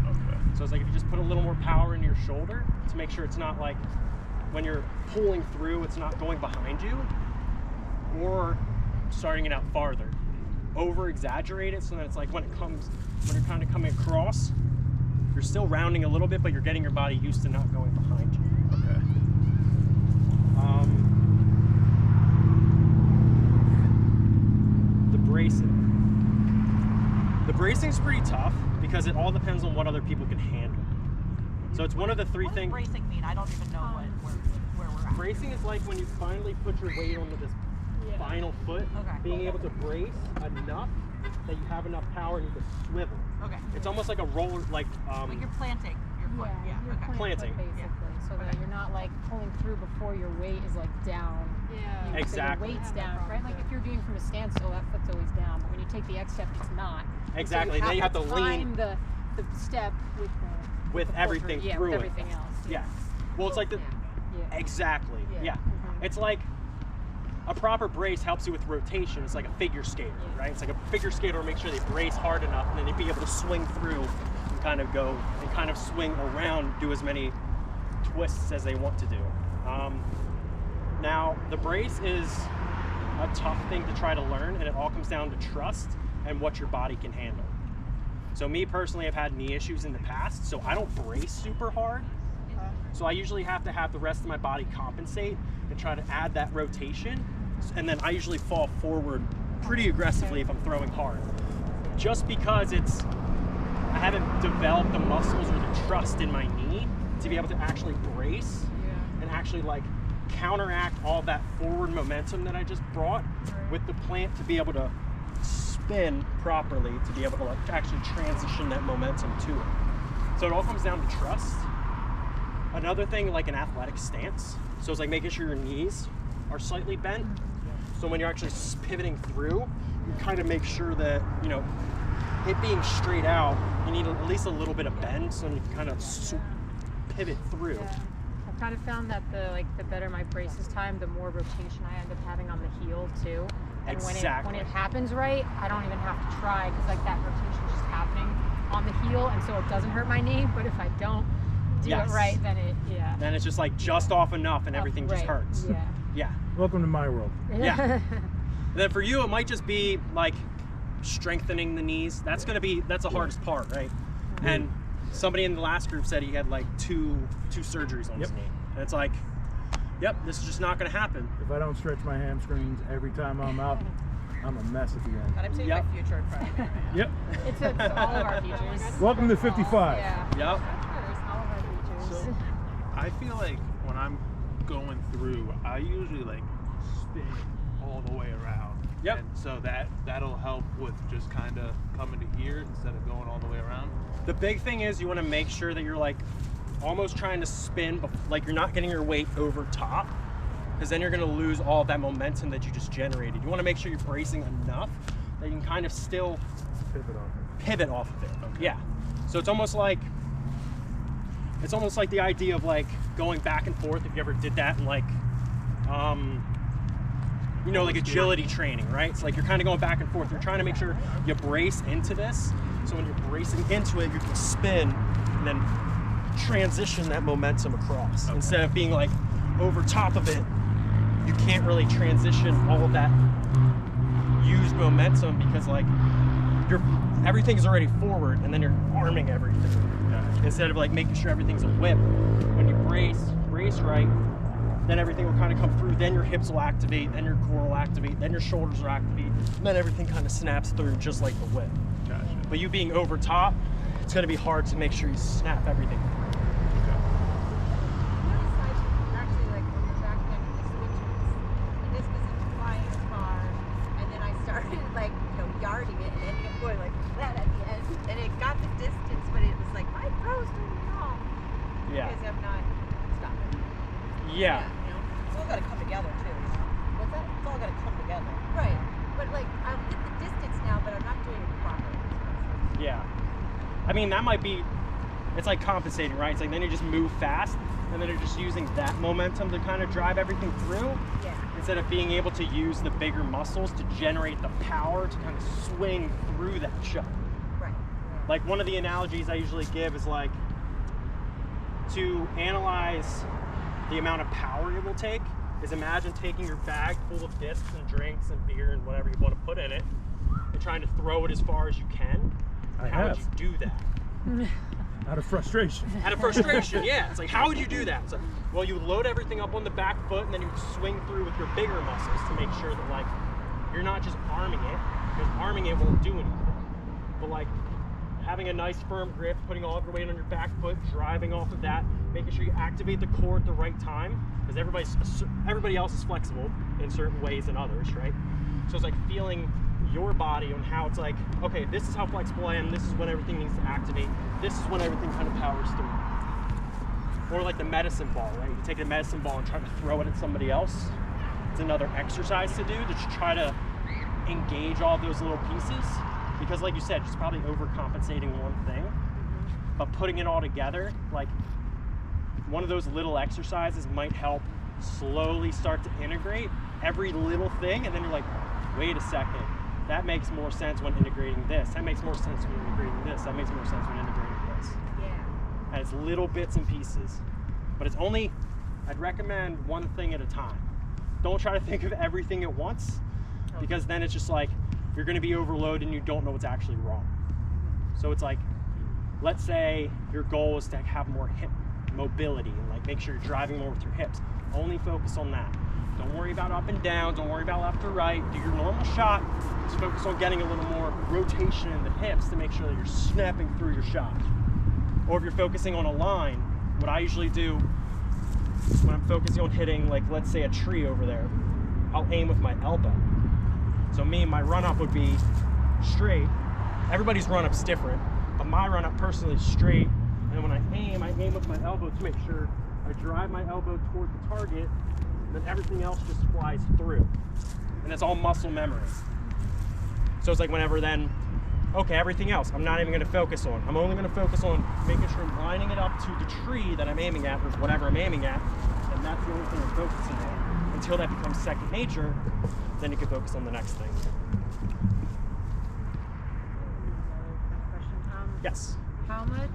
Okay. So it's like if you just put a little more power into your shoulder to make sure it's not like when you're pulling through, it's not going behind you or starting it out farther. Over exaggerate it so that it's like when you're kind of coming across, you're still rounding a little bit, but you're getting your body used to not going behind you. Okay. The bracing. The bracing's pretty tough because it all depends on what other people can handle. So it's one of the three What does things. bracing mean? I don't even know where we're at. Bracing is like when you finally put your weight onto this final foot, Okay. being able to brace enough that you have enough power and you can swivel. Okay. It's almost like a roller, like Like you're planting your foot. Yeah. you're Okay. Planting. basically, so that you're not like pulling through before your weight is like down. Yeah. Exactly. So your weight's down, right? Like if you're doing from a standstill, that foot's always down. But when you take the X step, it's not. And Exactly. So Then you have to lean time the step with the with the everything yeah, through with it. everything else. Yeah. Well, it's like the Yeah. exactly. Yeah. It's like a proper brace helps you with rotation. It's like a figure skater, right? It's like a figure skater will make sure they brace hard enough and then they'd be able to swing through and kind of go and kind of swing around, do as many twists as they want to do. Now, the brace is a tough thing to try to learn, and it all comes down to trust and what your body can handle. So me personally, I've had knee issues in the past, so I don't brace super hard. So I usually have to have the rest of my body compensate and try to add that rotation. And then I usually fall forward pretty aggressively if I'm throwing hard. Just because I haven't developed the muscles or the trust in my knee to be able to actually brace and actually like counteract all that forward momentum that I just brought with the plant to be able to spin properly, to be able to like actually transition that momentum to it. So it all comes down to trust. Another thing, like an athletic stance. So it's like making sure your knees are slightly bent. So when you're actually pivoting through, you kind of make sure that, you know, it being straight out, you need at least a little bit of bend so you can kind of pivot through. I've kind of found that the better my braces time, the more rotation I end up having on the heel too. And Exactly. when it happens right, I don't even have to try because like that rotation's just happening on the heel, and so it doesn't hurt my knee. But if I don't do it right, then then it's just like just off enough and everything just hurts. Yeah. Yeah. Welcome to my world. Yeah. And then for you, it might just be like strengthening the knees. That's the hardest part, right? And somebody in the last group said he had like two surgeries on his knee. And it's like, yep, this is just not gonna happen. If I don't stretch my hamstrings every time I'm out, I'm a mess at the end. And I'm seeing my future in front of me. Yep. It's all of our features. Welcome to 55. Yeah. Yep. All of our features. So I feel like when I'm going through, I usually like spin all the way around. Yep. And so that'll help with just kind of coming to here instead of going all the way around. The big thing is you want to make sure that you're like almost trying to spin, but like you're not getting your weight over top, because then you're going to lose all that momentum that you just generated. You want to make sure you're bracing enough that you can kind of still pivot off of it. Okay. Yeah. So it's almost like the idea of like going back and forth. If you ever did that in like you know, like agility training, right? It's like you're kind of going back and forth. You're trying to make sure you brace into this. So when you're bracing into it, you can spin and then transition that momentum across. Okay. Instead of being like over top of it, you can't really transition all of that used momentum because like everything's already forward and then you're arming everything. Instead of like making sure everything's a whip. When you brace right, then everything will kind of come through, then your hips will activate, then your core will activate, then your shoulders will activate, and then everything kind of snaps through just like the whip. Gotcha. But you being over top, it's going to be hard to make sure you snap everything through. Actually, like on the backhand of the switches, the disc isn't flying as far, and then I started like, you know, yarding it and ending up going like that at the end, and it got the distance, but it was like my throw's doing wrong Yeah. because I'm not stopping. Yeah. You know? It's all got to come together too. You know? What's that? It's all got to come together. Right. But like I'll hit the distance now, but I'm not doing it properly. Yeah. I mean, that might be, it's like compensating, right? It's like then you just move fast and then you're just using that momentum to kind of drive everything through Yeah. instead of being able to use the bigger muscles to generate the power to kind of swing through that shot. Right. Like one of the analogies I usually give is like to analyze the amount of power it will take is imagine taking your bag full of discs and drinks and beer and whatever you want to put in it and trying to throw it as far as you can. How would you do that? Out of frustration. Out of frustration, yeah. It's like, how would you do that? It's like, well, you load everything up on the back foot and then you swing through with your bigger muscles to make sure that like you're not just arming it, because arming it won't do anything. But like having a nice firm grip, putting all of your weight on your back foot, driving off of that, making sure you activate the core at the right time, because everybody else is flexible in certain ways than others, right? So it's like feeling your body on how it's like, okay, this is how flexible I am, this is when everything needs to activate, this is when everything kind of powers through. Or like the medicine ball, right? You take a medicine ball and try to throw it at somebody else. It's another exercise to do to just try to engage all those little pieces. Because like you said, just probably overcompensating one thing, but putting it all together, like one of those little exercises might help slowly start to integrate every little thing, and then you're like, wait a second, that makes more sense when integrating this. That makes more sense when integrating this. That makes more sense when integrating this. Yeah. And it's little bits and pieces. But it's only, I'd recommend one thing at a time. Don't try to think of everything at once, because then it's just like, you're gonna be overloaded and you don't know what's actually wrong. So it's like, let's say your goal is to have more hip mobility and like make sure you're driving more with your hips. Only focus on that. Don't worry about up and down, don't worry about left or right. Do your normal shot, just focus on getting a little more rotation in the hips to make sure that you're snapping through your shot. Or if you're focusing on a line, what I usually do when I'm focusing on hitting, like let's say a tree over there, I'll aim with my elbow. So my run up would be straight. Everybody's run up's different, but my run up personally is straight. And when I aim with my elbow to make sure I drive my elbow toward the target, and then everything else just flies through. And it's all muscle memory. So it's like whenever then, okay, everything else I'm not even gonna focus on. I'm only gonna focus on making sure I'm lining it up to the tree that I'm aiming at with whatever I'm aiming at, and that's the only thing I'm focusing on. Until that becomes second nature, then you can focus on the next thing. Question. Yes. How much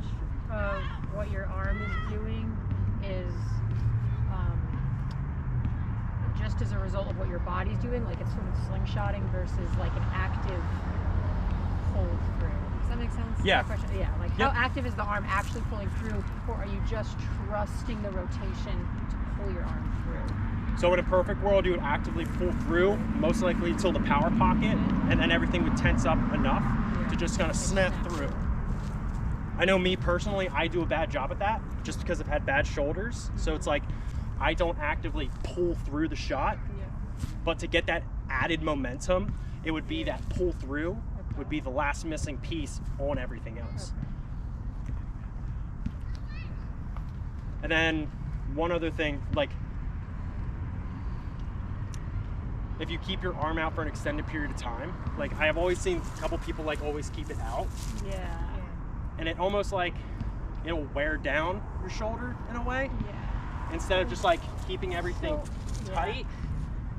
of what your arm is doing is just as a result of what your body's doing, like it's sort of slingshotting versus like an active pull through? Does that make sense? Yeah. That question? Yeah. Like Yep. how active is the arm actually pulling through, or are you just trusting the rotation to pull your arm through? So in a perfect world, you would actively pull through, most likely until the power pocket, and then everything would tense up enough to just kind of snap through. I know me personally, I do a bad job at that just because I've had bad shoulders. So it's like, I don't actively pull through the shot, but to get that added momentum, it would be that pull through would be the last missing piece on everything else. And then one other thing, like if you keep your arm out for an extended period of time, like I have always seen a couple people like always keep it out. Yeah. And it almost like, it'll wear down your shoulder in a way. Yeah. Instead of just like keeping everything tight.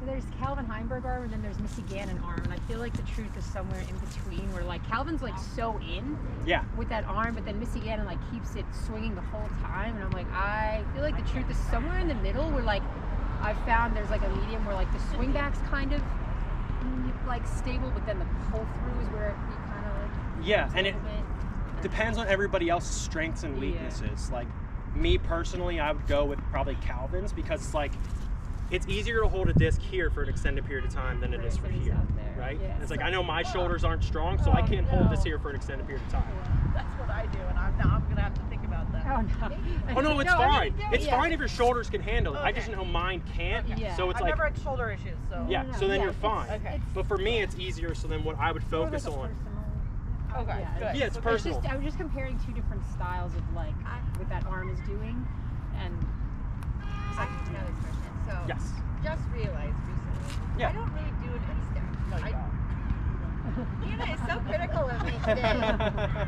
there's Calvin Heimberg arm and then there's Missy Gannon arm, and I feel like the truth is somewhere in between, where like Calvin's like so in Yeah. with that arm, but then Missy Gannon like keeps it swinging the whole time, and I'm like, I feel like the truth is somewhere in the middle, where like I found there's like a medium where like the swing back's kind of like stable, but then the pull through is where you kind of like Yeah, a and it little bit. depends on everybody else's strengths and Yeah. weaknesses. Like me personally, I would go with probably Calvin's, because it's like it's easier to hold a disc here for an extended period of time than it is for Versus here, out there. right? Yeah. It's like I know my shoulders aren't strong, so I can't hold this here for an extended period of time. That's what I do, and I'm gonna have to think about that. Oh no. Oh no, it's I mean, fine. yeah, It's yeah. fine if your shoulders can handle it. I just Okay. know mine can't. Yeah. So it's I've like, never had shoulder issues, so. yeah. No, So then yeah, you're fine. Okay. But for me, it's easier. So then what I would More like focus a on. personal- Okay, good. Yeah, it's So personal. I was just comparing two different styles of like what that arm is doing, and I have another question. So Yes. just realized recently, Yeah. I don't really do an instep. No, you don't. Anna is so critical of me today.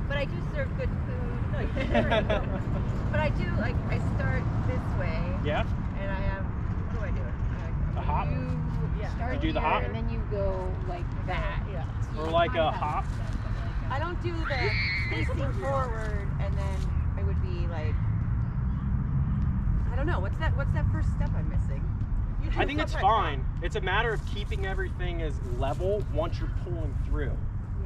But I do serve good food. No, you don't. But I do, like, I start this way, Yeah. and I have, what do I do? A hop. you start You do the here, hop? and then you go like that. Yeah. Or like a hop. I don't do the facing forward, and then it would be like, I don't know, what's that first step I'm missing? You do I think it's sometimes fine. It's a matter of keeping everything as level once you're pulling through.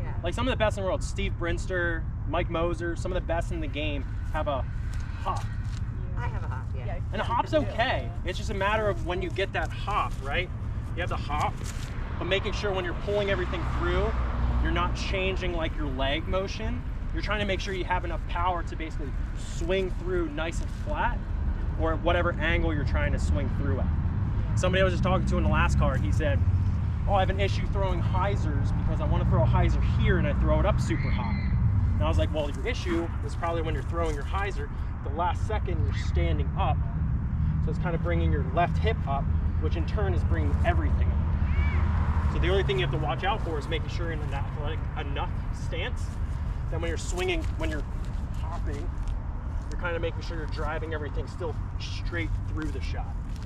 Yeah. Like some of the best in the world, Steve Brinster, Mike Moser, some of the best in the game have a hop. I have a hop, yeah. Yeah. And a hop's okay. It's just a matter of when you get that hop, right? You have the hop, but making sure when you're pulling everything through, you're not changing like your leg motion. You're trying to make sure you have enough power to basically swing through nice and flat, or at whatever angle you're trying to swing through at. Somebody I was just talking to in the last card, he said, oh, I have an issue throwing hyzers because I want to throw a hyzer here and I throw it up super high. And I was like, well, your issue is probably when you're throwing your hyzer, the last second you're standing up. So it's kind of bringing your left hip up, which in turn is bringing everything up. So the only thing you have to watch out for is making sure you're in an athletic enough stance that when you're swinging, when you're hopping, you're kind of making sure you're driving everything still straight through the shot.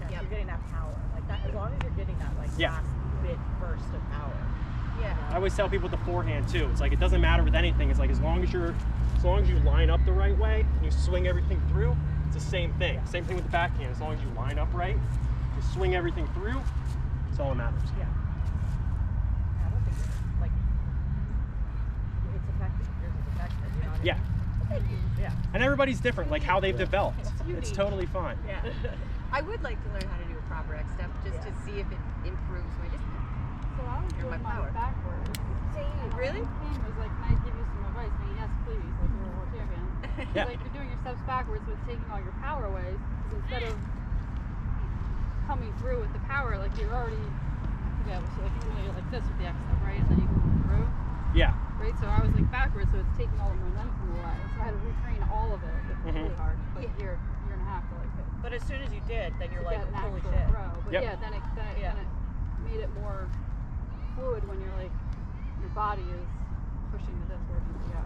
Yeah, you're getting that power. Like that, as long as you're getting that like Yeah. last bit burst of power. Yeah. I always tell people with the forehand too. It's like it doesn't matter with anything. It's like as long as you line up the right way and you swing everything through, it's the same thing. Same thing with the backhand. As long as you line up right, you swing everything through. It's all that matters. Yeah. I don't think it's like it's effective. Yours is effective. You know what I Yeah. mean? Thank you. Yeah. And everybody's different, like how they've developed. It's unique. totally fine. Yeah. I would like to learn how to do a proper X step just to see if it improves my distance. So I was You're my doing power. mine backwards. Really? He was like, can I give you some advice? And yes, please, like you're a world champion. He's Yeah. like, you're doing your steps backwards, so it's taking all your power away. Because instead of coming through with the power, like you're already, yeah, so like you're like this with the X step, right? And then you go through, Yeah. right? So I was like backwards, so it's taking all the momentum away. So I had to retrain all of it. It's really hard. Like year and a half to like But as soon as you did, then you're to like, get an holy actual shit. throw. But Yep. yeah, then it made it more fluid when you're like your body is pushing the disc where it needs to go.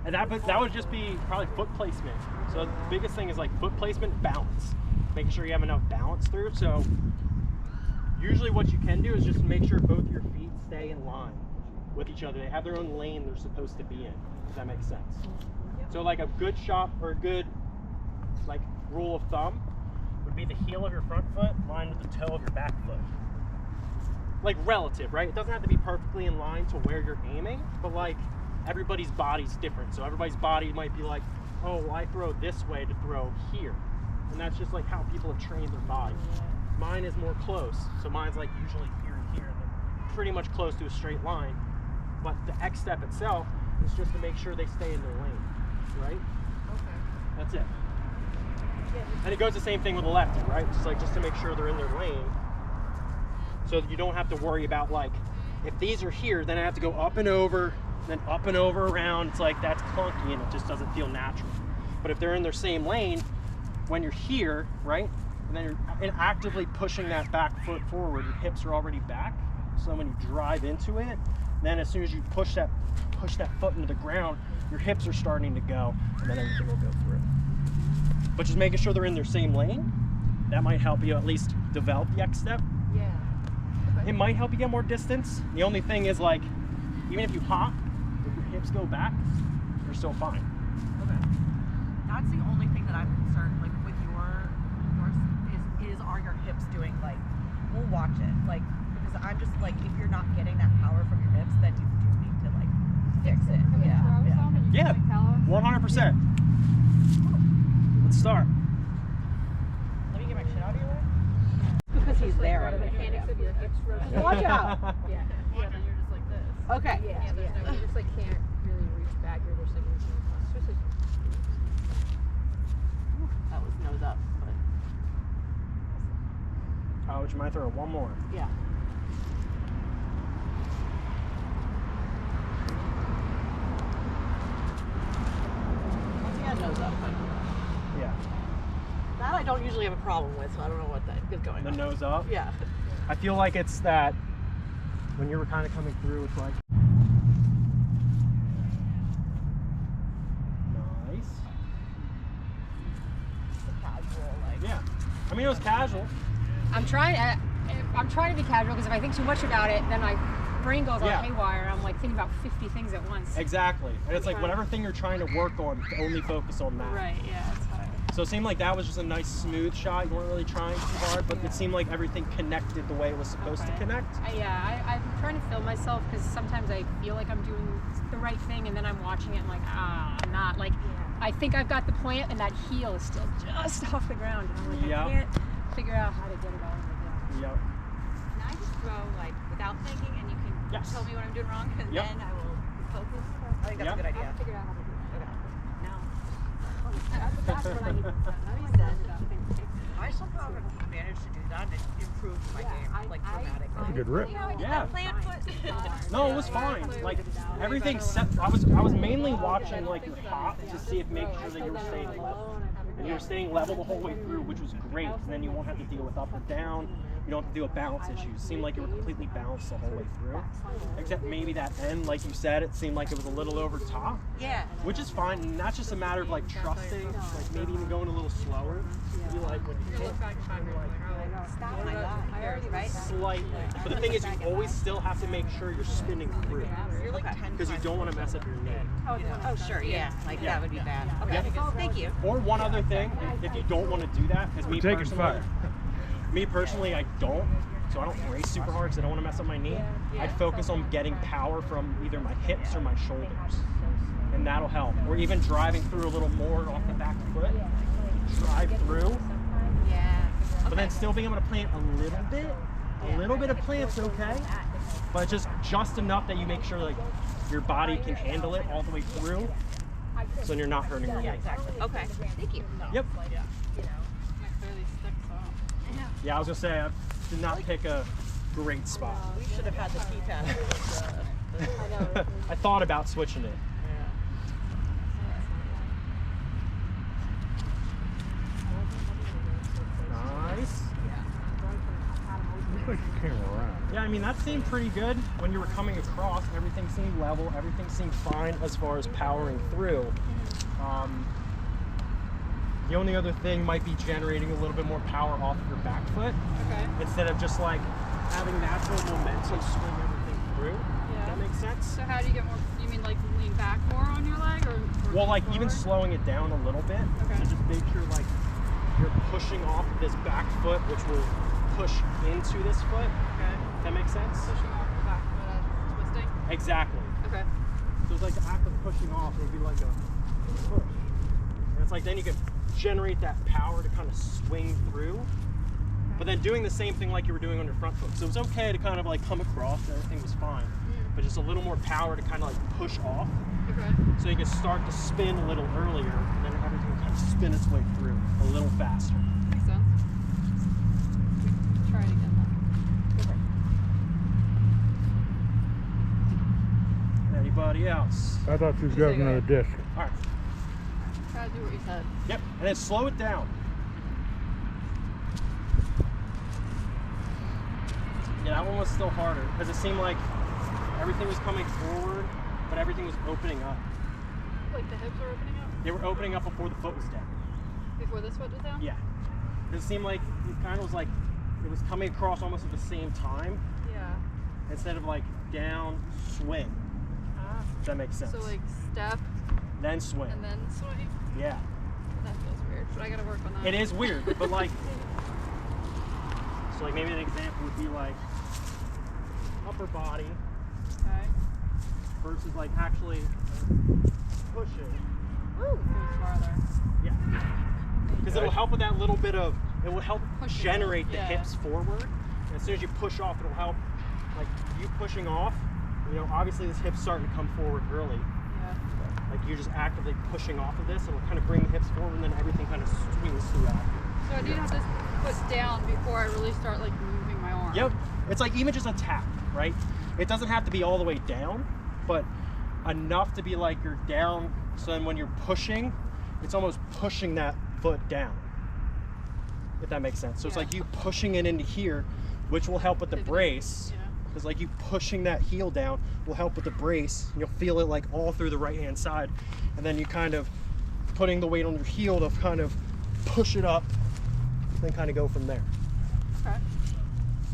And that would just be probably foot placement. So the biggest thing is like foot placement, balance. Making sure you have enough balance through. So usually what you can do is just make sure both your feet stay in line with each other. They have their own lane they're supposed to be in, if that makes sense. So like a good shot or a good like rule of thumb would be the heel of your front foot lined with the toe of your back foot. Like relative, right? It doesn't have to be perfectly in line to where you're aiming, but like everybody's body's different. So everybody's body might be like, oh, well, I throw this way to throw here. And that's just like how people have trained their body. Mine is more close. So mine's like usually here and here, and then pretty much close to a straight line. But the X step itself is just to make sure they stay in their lane, right? Okay. That's it. And it goes the same thing with the lefty, right? Just to make sure they're in their lane. So that you don't have to worry about like, if these are here, then I have to go up and over, then up and over around. It's like, that's clunky and it just doesn't feel natural. But if they're in their same lane, when you're here, right? And then you're actively pushing that back foot forward, your hips are already back. So when you drive into it, then as soon as you push that foot into the ground, your hips are starting to go, and then everything will go through. But just making sure they're in their same lane, that might help you at least develop the X step. Yeah. It might help you get more distance. The only thing is, like, even if you hop, if your hips go back, you're still fine. Okay. That's the only thing that I'm concerned, like, with yours is are your hips doing, like, we'll watch it, like, because I'm just, like, if you're not getting that power from your hips, then you do need to, like, fix it. Can we Yeah. throw Yeah. some and you Yeah. can make calories? 100%. Let's start. Let me get my shit out of your way. Because he's there. The mechanics of your hips rotate. Watch out. Yeah. Yeah, then you're just like this. Okay. Yeah, there's no, you just like can't really reach back. You're just like reaching across. That was nose up, but Oh, would you mind throwing one more? yeah. Once again, nose up, but Yeah. that I don't usually have a problem with, so I don't know what that is going The on. nose up. Yeah. I feel like it's that when you were kind of coming through, it's like nice. Casual, like. Yeah. I mean, it was casual. I'm trying to be casual because if I think too much about it, then my brain goes Yeah. all haywire. I'm like thinking about 50 things at once. Exactly. And it's like Right. whatever thing you're trying to work on, only focus on that. Right. Yeah. That's how. So it seemed like that was just a nice smooth shot. You weren't really trying too hard, but it seemed like everything connected the way it was supposed to connect. I'm trying to feel myself because sometimes I feel like I'm doing the right thing, and then I'm watching it and like, I'm not. Like, I think I've got the plant, and that heel is still just off the ground. And I'm like, Yeah. I can't figure out how to get it all over Yep. Can I just throw, like, without thinking, and you can Yes. tell me what I'm doing wrong, and Yep. then I will focus? I think that's Yep. a good there. idea. I figured out how to do it. Okay. Now. That's what I need to I somehow managed to do that, and it improved my game, like, dramatically. Good rip. Yeah. Plant foot. No, it was fine. Like everything set. I was mainly watching like your hop to see if make sure that you were staying level. And you were staying level the whole way through, which was great. And then you won't have to deal with up or down. You don't have to deal with balance issues. It seemed like you were completely balanced the whole way through. Except maybe that end, like you said, it seemed like it was a little over top. Yeah. Which is fine. And that's just a matter of like trusting, like maybe even going a little slower. You like when you hit, Stop my God. Right? slightly. But the thing is, you always still have to make sure you're spinning through. You're like 10 Because you don't want to mess up your knee. Oh, sure, yeah. Like, Yeah. that would be bad. Okay. Yep. Thank you. Or one other thing, if you don't want to do that, as me taking personally, fire. me personally, I don't. So I don't brace super hard because I don't want to mess up my knee. I'd focus on getting power from either my hips or my shoulders, and that'll help. Or even driving through a little more off the back foot. Drive through, Yeah. but then still being able to plant a little bit. A little bit of plant's okay, but just enough that you make sure like your body can handle it all the way through, so you're not hurting your knee. Okay. Thank you. Yep. It clearly sticks off. Yeah, I was gonna say I did not pick a great spot. We should have had the keypad. I thought about switching it. Nice. Like you came around. Yeah, I mean that seemed pretty good when you were coming across. Everything seemed level. Everything seemed fine as far as powering through. The only other thing might be generating a little bit more power off of your back foot Okay. instead of just like having natural momentum swing everything through. Yeah. That makes sense. So how do you get more? You mean like lean back more on your leg, or Well, like forward? even slowing it down a little bit. Okay. So just make sure like you're pushing off of this back foot, which will push into this foot. Okay. Does that make sense? Pushing off the back foot as twisting. Exactly. Okay. So it's like the act of pushing off would be like a push. And it's like then you can generate that power to kind of swing through. But then doing the same thing like you were doing on your front foot. So it was okay to kind of like come across and everything was fine. But just a little more power to kind of like push off. Okay. So you can start to spin a little earlier and then everything will kind of spin its way through a little faster. Makes sense. Try it again then. Anybody else? I thought you was grabbing a disc. All right. Try to do what you said. Yep. And then slow it down. Yeah, that one was still harder because it seemed like everything was coming forward, but everything was opening up. Like the hips are opening up They were opening up before the foot was down. before this foot was down. Yeah. It seemed like it kind of was like it was coming across almost at the same time Yeah. instead of like down, swing. If that makes sense. So like step Then swing. and then swing. Yeah. That feels weird, but I gotta work on that. It is weird, but like, so like maybe an example would be like upper body Okay. versus like actually pushing. Goes farther. Yeah. Because it'll help with that little bit of, it will help Pushing. generate the Yeah. hips forward. And as soon as you push off, it'll help, like you pushing off, you know, obviously this hip's starting to come forward early. Yeah. Like you're just actively pushing off of this, it'll kind of bring the hips forward and then everything kind of swings through after. So I do have this put down before I really start like moving my arm. Yep. It's like even just a tap, right? It doesn't have to be all the way down, but enough to be like you're down, so then when you're pushing, it's almost pushing that foot down. If that makes sense. So it's Yeah. like you pushing it into here, which will help with the Pivoting. brace. Yeah. Because like you pushing that heel down will help with the brace. And you'll feel it like all through the right hand side. And then you kind of putting the weight on your heel to kind of push it up, then kind of go from there. Okay.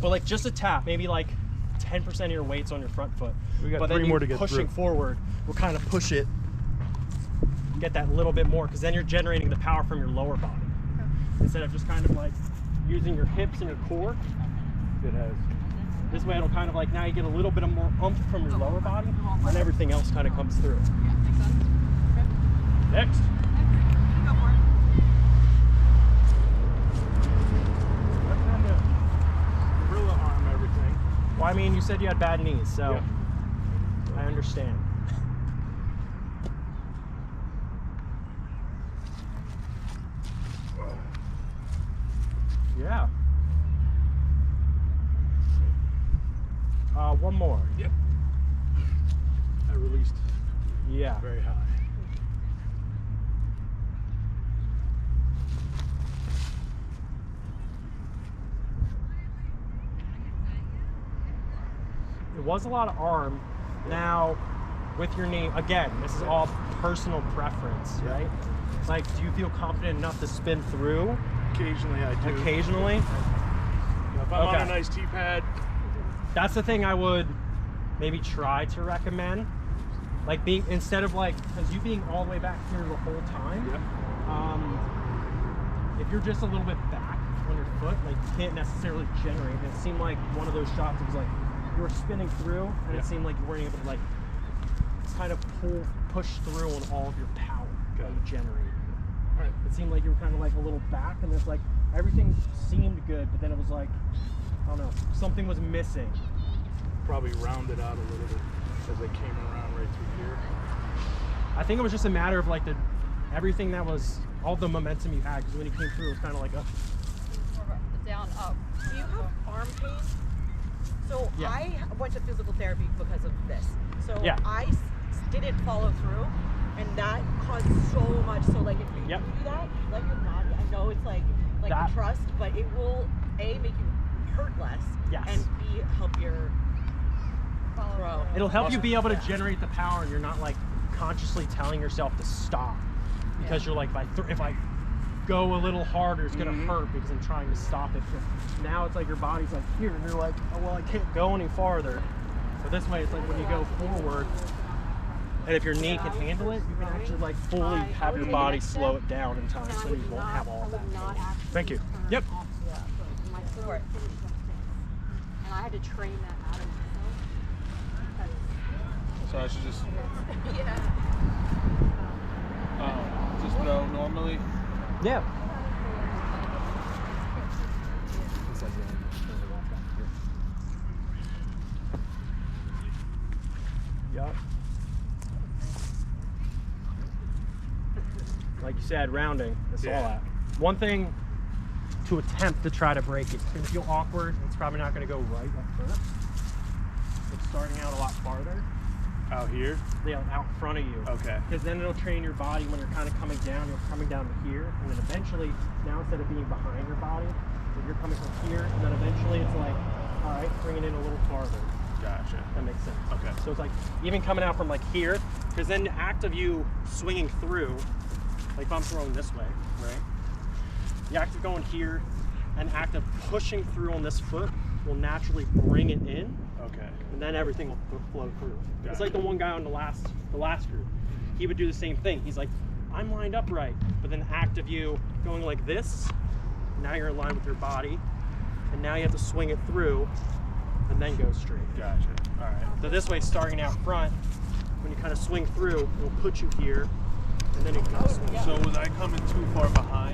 But like just a tap, maybe like 10% of your weight's on your front foot. We got but then 3 you more to get pushing through. forward will kind of push it, get that little bit more, because then you're generating the power from your lower body. Okay. Instead of just kind of like using your hips and your core. It has. This way it'll kind of like, now you get a little bit of more oomph from your lower body, and everything else kind of comes through. Yeah, makes sense. Okay. Next. Go for it. That kind of gorilla arm everything. Well, I mean, you said you had bad knees, so Yeah. I understand. Yeah. One more. Yep. I released Yeah. very high. It was a lot of arm. Now, with your knee, again, this is all personal preference, Yeah. right? It's like, do you feel confident enough to spin through? Occasionally I do. Occasionally. You know, if I'm on Okay. a nice tee pad, That's the thing I would maybe try to recommend. Like being, instead of like, because you being all the way back here the whole time, yep. if you're just a little bit back on your foot, like you can't necessarily generate. And it seemed like one of those shots, it was like you were spinning through, and Yeah. it seemed like you weren't able to like kind of push through on all of your power that you generated. All right. It seemed like you were kind of like a little back, and it's like everything seemed good, but then it was like, I don't know, something was missing. Probably rounded out a little bit as I came around right through here. I think it was just a matter of like everything that was, all the momentum you had, because when you came through, it was kind of like a, More of a down, up. Do you have arm pain? So Yeah. I went to physical therapy because of this. So Yeah. I didn't follow through, and that caused so much. So like if you Yep. do that, let your body. I know it's like That- trust, but it will A, make you hurt less, Yes. and B, help your throw. it'll help you be able to Yeah. generate the power, and you're not like consciously telling yourself to stop, because you're like, if I go a little harder, it's gonna hurt because I'm trying to stop it. But now it's like your body's like here, and you're like, oh well, I can't go any farther. So this way, it's like when you go forward, and if your knee can handle it, you can actually like fully have your body slow it down in time, so you won't have all that. Thank you. Yep. My foot and I had to train that out of myself. So I should just Yeah. just throw normally. Yeah. Yep. Like you said, rounding. That's all Yeah. that. One thing to attempt to try to break it. It's gonna feel awkward. It's probably not gonna go right at first. It's starting out a lot farther. Out here? Yeah, out in front of you. Okay. Because then it'll train your body when you're kind of coming down, you're coming down to here, and then eventually, now instead of being behind your body, so you're coming from here, and then eventually it's like, all right, bring it in a little farther. Gotcha. That makes sense. Okay. So it's like, even coming out from like here, because then the act of you swinging through, like if I'm throwing this way, right? The act of going here and act of pushing through on this foot will naturally bring it in, Okay. and then everything will flow through. It's Gotcha. like the one guy on the last group. He would do the same thing. He's like, I'm lined up right, but then the act of you going like this, now you're in line with your body, and now you have to swing it through, and then go straight. Gotcha. All right. So this way, starting out front, when you kind of swing through, it'll put you here, and then you can kind of swing. So was I coming too far behind?